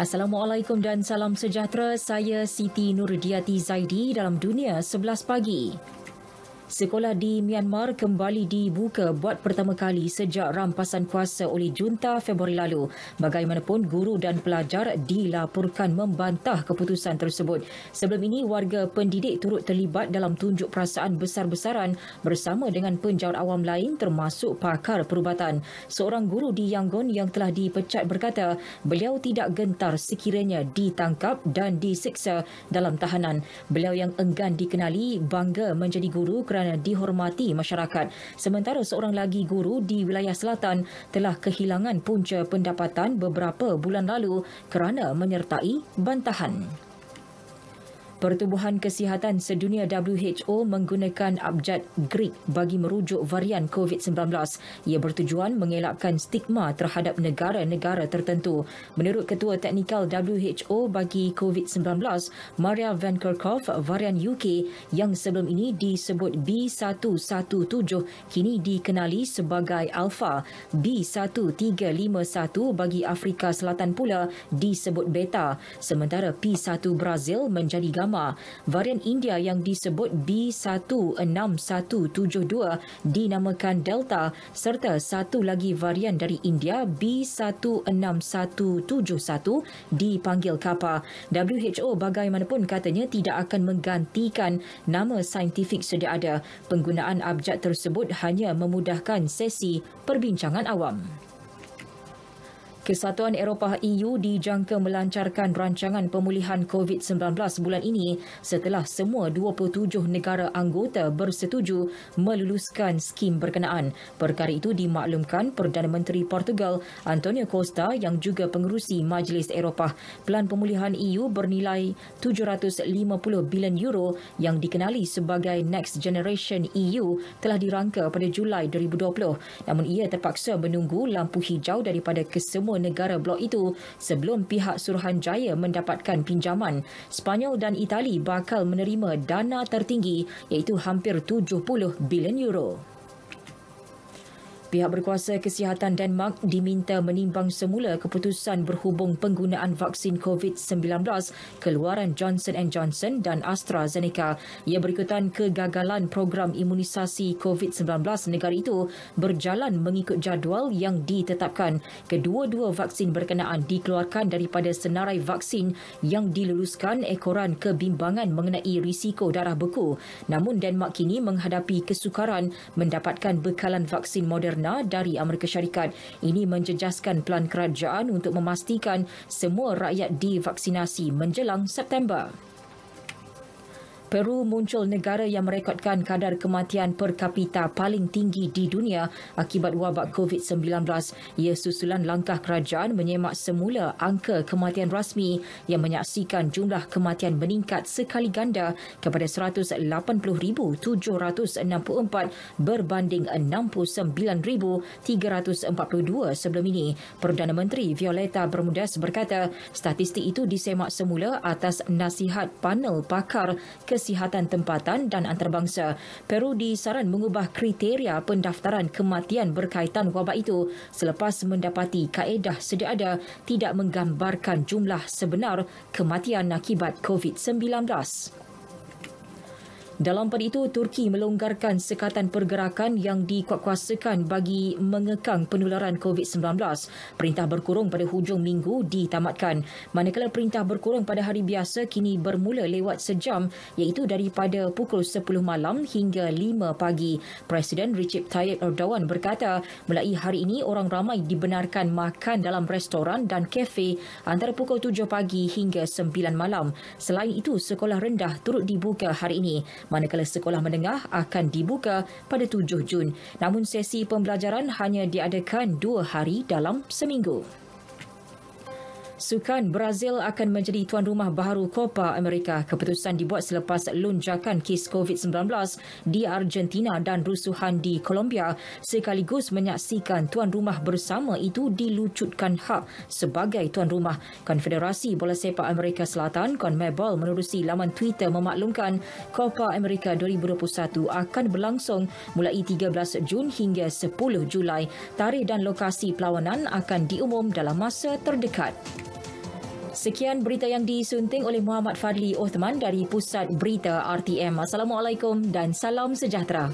Assalamualaikum dan salam sejahtera. Saya Siti Nurdiati Zaidi dalam Dunia 11 Pagi. Sekolah di Myanmar kembali dibuka buat pertama kali sejak rampasan kuasa oleh junta Februari lalu. Bagaimanapun, guru dan pelajar dilaporkan membantah keputusan tersebut. Sebelum ini, warga pendidik turut terlibat dalam tunjuk perasaan besar-besaran bersama dengan penjawat awam lain termasuk pakar perubatan. Seorang guru di Yangon yang telah dipecat berkata beliau tidak gentar sekiranya ditangkap dan disiksa dalam tahanan. Beliau yang enggan dikenali bangga menjadi guru kerana dihormati masyarakat. Sementara seorang lagi guru di wilayah selatan telah kehilangan punca pendapatan beberapa bulan lalu kerana menyertai bantahan. Pertubuhan Kesihatan Sedunia WHO menggunakan abjad Greek bagi merujuk varian COVID-19. Ia bertujuan mengelakkan stigma terhadap negara-negara tertentu. Menurut Ketua Teknikal WHO bagi COVID-19, Maria Van Kerkhove, varian UK yang sebelum ini disebut B117 kini dikenali sebagai Alpha. B1351 bagi Afrika Selatan pula disebut Beta. Sementara P1 Brazil menjadi Gamma. Varian India yang disebut B16172 dinamakan Delta serta satu lagi varian dari India B16171 dipanggil Kappa. WHO bagaimanapun katanya tidak akan menggantikan nama saintifik sedia ada. Penggunaan abjad tersebut hanya memudahkan sesi perbincangan awam. Kesatuan Eropah EU dijangka melancarkan rancangan pemulihan COVID-19 bulan ini setelah semua 27 negara anggota bersetuju meluluskan skim berkenaan. Perkara itu dimaklumkan Perdana Menteri Portugal Antonio Costa yang juga pengerusi Majlis Eropah. Pelan pemulihan EU bernilai 750 bilion euro yang dikenali sebagai Next Generation EU telah dirangka pada Julai 2020. Namun ia terpaksa menunggu lampu hijau daripada kesemua negara blok itu sebelum pihak Suruhanjaya mendapatkan pinjaman. Spanyol dan Itali bakal menerima dana tertinggi iaitu hampir 70 bilion euro. Pihak berkuasa kesihatan Denmark diminta menimbang semula keputusan berhubung penggunaan vaksin COVID-19 keluaran Johnson & Johnson dan AstraZeneca. Ia berikutan kegagalan program imunisasi COVID-19 negara itu berjalan mengikut jadual yang ditetapkan. Kedua-dua vaksin berkenaan dikeluarkan daripada senarai vaksin yang diluluskan ekoran kebimbangan mengenai risiko darah beku. Namun Denmark kini menghadapi kesukaran mendapatkan bekalan vaksin Moderna dari Amerika Syarikat. Ini menjejaskan pelan kerajaan untuk memastikan semua rakyat divaksinasi menjelang September. Peru muncul negara yang merekodkan kadar kematian per kapita paling tinggi di dunia akibat wabak COVID-19. Ia susulan langkah kerajaan menyemak semula angka kematian rasmi yang menyaksikan jumlah kematian meningkat sekali ganda kepada 180,764 berbanding 69,342 sebelum ini. Perdana Menteri Violeta Bermudez berkata statistik itu disemak semula atas nasihat panel pakar kesihatan tempatan dan antarabangsa. Peru disaran mengubah kriteria pendaftaran kematian berkaitan wabak itu selepas mendapati kaedah sedia ada tidak menggambarkan jumlah sebenar kematian akibat COVID-19. Dalam pada itu, Turki melonggarkan sekatan pergerakan yang dikuatkuasakan bagi mengekang penularan COVID-19. Perintah berkurung pada hujung minggu ditamatkan. Manakala perintah berkurung pada hari biasa kini bermula lewat sejam iaitu daripada pukul 10 malam hingga 5 pagi. Presiden Recep Tayyip Erdogan berkata mulai hari ini orang ramai dibenarkan makan dalam restoran dan kafe antara pukul 7 pagi hingga 9 malam. Selain itu, sekolah rendah turut dibuka hari ini. Manakala sekolah menengah akan dibuka pada 7 Jun. Namun sesi pembelajaran hanya diadakan 2 hari dalam seminggu. Sukan Brazil akan menjadi tuan rumah baharu Copa America. Keputusan dibuat selepas lonjakan kes COVID-19 di Argentina dan rusuhan di Colombia sekaligus menyaksikan tuan rumah bersama itu dilucutkan hak sebagai tuan rumah. Konfederasi Bola Sepak Amerika Selatan CONMEBOL menerusi laman Twitter memaklumkan Copa America 2021 akan berlangsung mulai 13 Jun hingga 10 Julai. Tarikh dan lokasi perlawanan akan diumum dalam masa terdekat. Sekian berita yang disunting oleh Muhammad Fadli Othman dari Pusat Berita RTM. Assalamualaikum dan salam sejahtera.